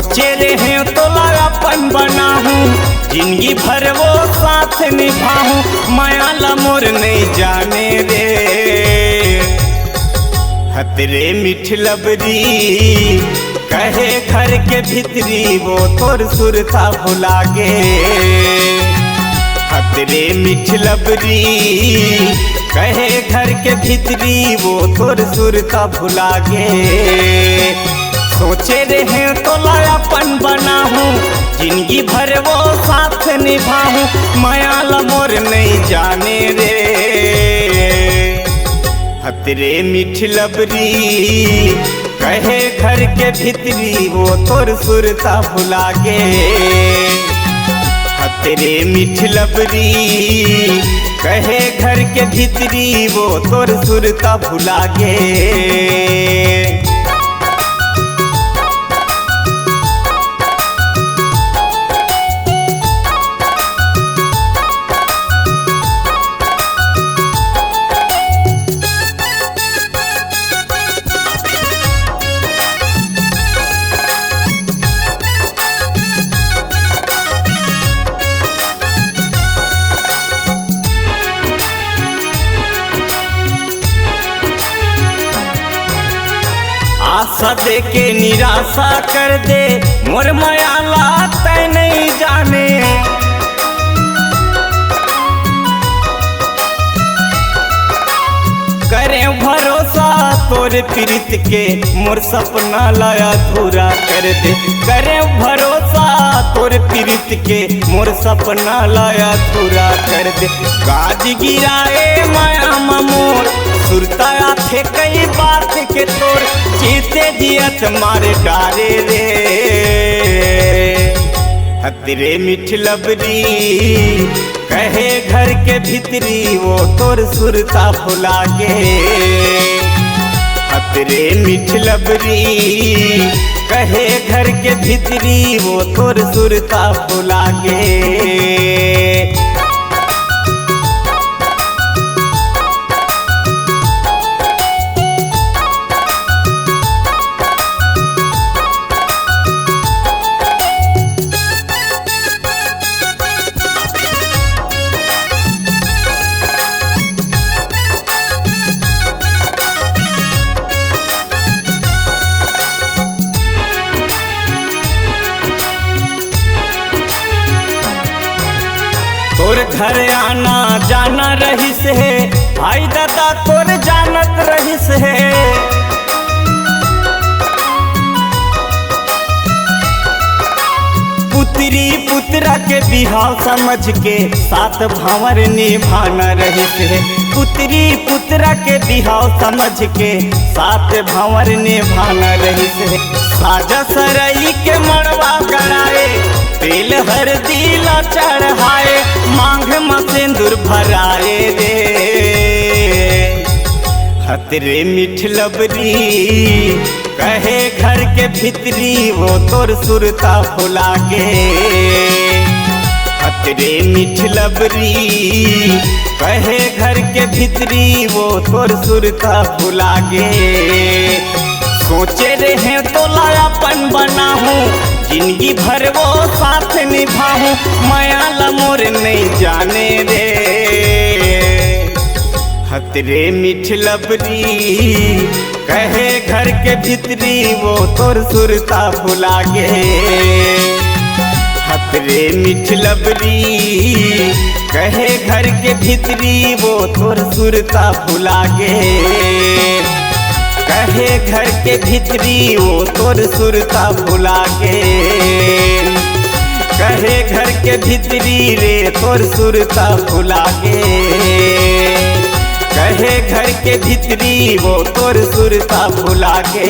सोचे रहे तो अपन बनाहूँ, जिंदगी भर वो साथ निभाऊं, माया लमोर नहीं जाने रे। हतरे मिठ लबरी कहे घर के भीतरी, वो तोर सुरता भुला गे। हतरे मिठ लबरी कहे घर के भीतरी, वो तोर सुरता भुला गे। सोचे रहे तो अपन बनाहूँ, जिंदगी भर वो साथ निभाऊं, माया लमोर नहीं जाने रे। हतरे मिठ लबरी कहे घर के भीतरी, वो तोर सुरता भुला गे। हतरे मिठ लबरी कहे घर के भीतरी, वो तोर सुरता भुला गे। आशा दे के निराशा कर दे, मोर मायाला तय नहीं जाने। करे भरोसा तोरे प्रीत के, मोर सपना लाया अधूरा कर दे। करे भरोसा तोरे प्रीत के, मोर सपना लाया अधूरा कर दे। गाज गिराए माया मोर, सुरता थे कई बात के तोर, चीते दियत मारे डारे रे। हतरे मिठ लबरी कहे घर के भीतरी, वो तोर सुरता भुला गे। हतरे मिठ लबरी कहे घर के भीतरी, वो तोर सुरता भुला गे। तोर घर आना जाना रहिस है, भाई दादा तोर जानत रहिस है। पुत्री पुत्रा के बिहाव समझ के, साथ भावर निभाना रहिस है। पुत्री पुत्रा के बिहाव समझ के, साथ भावर निभाना रहिस है। साजा सरई के मड़वा गड़ाए, तेल हरदी ला चढ़ाए, मांग में सिंदूर भराए रे। हतरे मिठ लबरी कहे घर के भीतरी, वो तोर सुरता भुला गे। हतरे मिठ लबरी कहे घर के भीतरी, वो तोर सुरता भुला गे। सोचे रहे तो अपन बनाहूँ, जिंदगी भर वो साथ निभाऊं, माया लमोर नहीं जाने रे। हतरे मिठ लबरी कहे घर के भीतरी, वो तोर सुरता भुला गे। हतरे मिठ लबरी कहे घर के भीतरी, वो तोर सुरता भुला गे। कहे घर के भीतरी, वो तोर सुरता भुला गे। कहे घर के भीतरी रे, तोर सुरता भुला गे। कहे घर के भीतरी, वो तोर सुरता भुला गे।